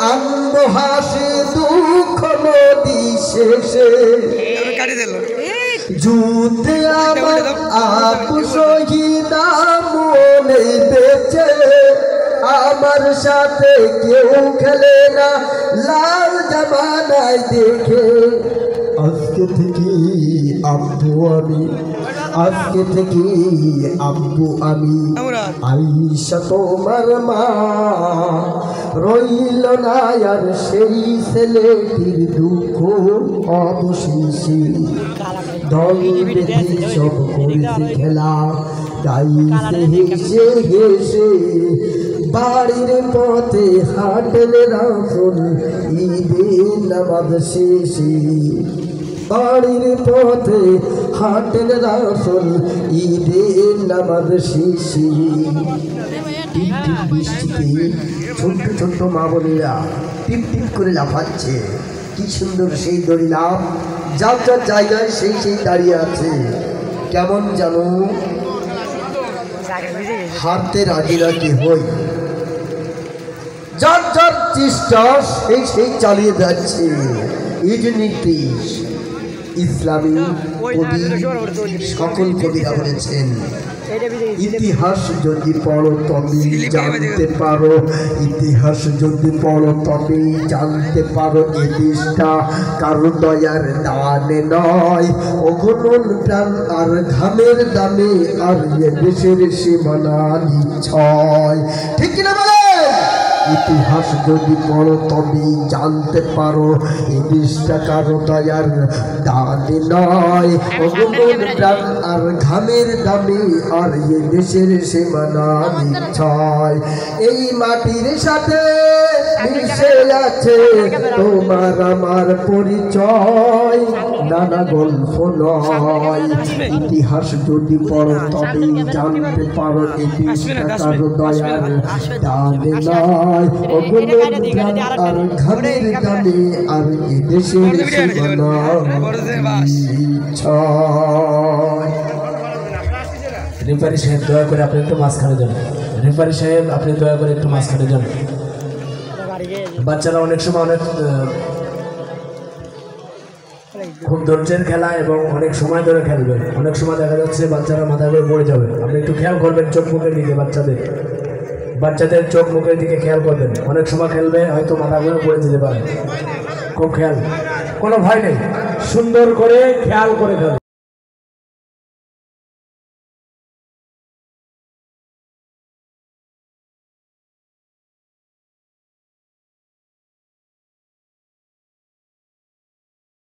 আনবো হাসি দুঃখ নদী শেষে যুদ্ধে আমার আপু শহীদা মনে বেঁচে আমার সাথে কেউ খেলে না লাল জামানায় দেখে আজকে থেকে আব্বু আমি আজকে থেকে আব্বু আমি আইসা তোমার মা রইল না আর সেই ছেলেটির দুঃখ অবশেষে দল বেঁধে সব করেছে খেলা গাইছে হেসে হেসে বাড়ির পথে হাঁটেন রাসূল ঈদের নামাজ শেষে বাড়ির পথে হাঁটেন রাসূল ঈদের নামাজ শেষে টিপ টিপ বৃষ্টিতে ছোট্ট ছোট্ট মা বোনেরা টিপ টিপ করে লাফাচ্ছে কি সুন্দর সেই দড়ি লাফ যার যার জায়গায় সেই সেই দাঁড়িয়ে আছে কেমন জানো হারতে রাজি রাজি হই যার যার চেষ্টা সেই সেই চালিয়ে যাচ্ছে এই যে নির্দেশ ইসলামী কবি সকল কবিরা বলেছেন ইতিহাস যদি পড়ো তবে জানতে পারো ইতিহাস যদি পড়ো তবে জানতে পারো এ দেশটা কারো দয়ার দানে নয় অগণন প্রাণ আর ঘামের দামে আর এ দেশের সীমানা নিশ্চয় ঠিক কিনা বলে ইতিহাস যদি পড়ো তবে জানতে পারো এই দেশটা কারো দয়ার দানে নয় অগণন প্রাণ আর ঘামের দামে আর এই দেশের সীমানা নিশ্চয় এই মাটির সাথে মিশে আছে তোমার আমার পরিচয় নানা গল্প নয় ইতিহাস যদি পড়ো তবে জানতে পারো এই দেশটা কারো দয়ার দানে নয় অগণন প্রাণ আর ঘামের দামে আর এই দেশের সীমানা নিশ্চয় রেফারি সাহেব দয়া করে আপনি একটু মাঝখানে যান রেফারি সাহেব আপনি দয়া করে একটু মাঝখানে যান বাচ্চারা অনেক সময় অনেক খুব ধৈর্যের খেলা এবং অনেক সময় ধরে খেলবে অনেক সময় দেখা যাচ্ছে বাচ্চারা মাথা করে পড়ে যাবে আপনি একটু খেয়াল করবেন চোখ মুখের দিকে বাচ্চাদের চোখ মুখের দিকে খেয়াল করবেন অনেক সময় খেলবে হয়তো মাথা করে পড়ে যেতে পারে খুব খেয়াল কোনো ভয় নেই সুন্দর করে খেয়াল করে খেলবে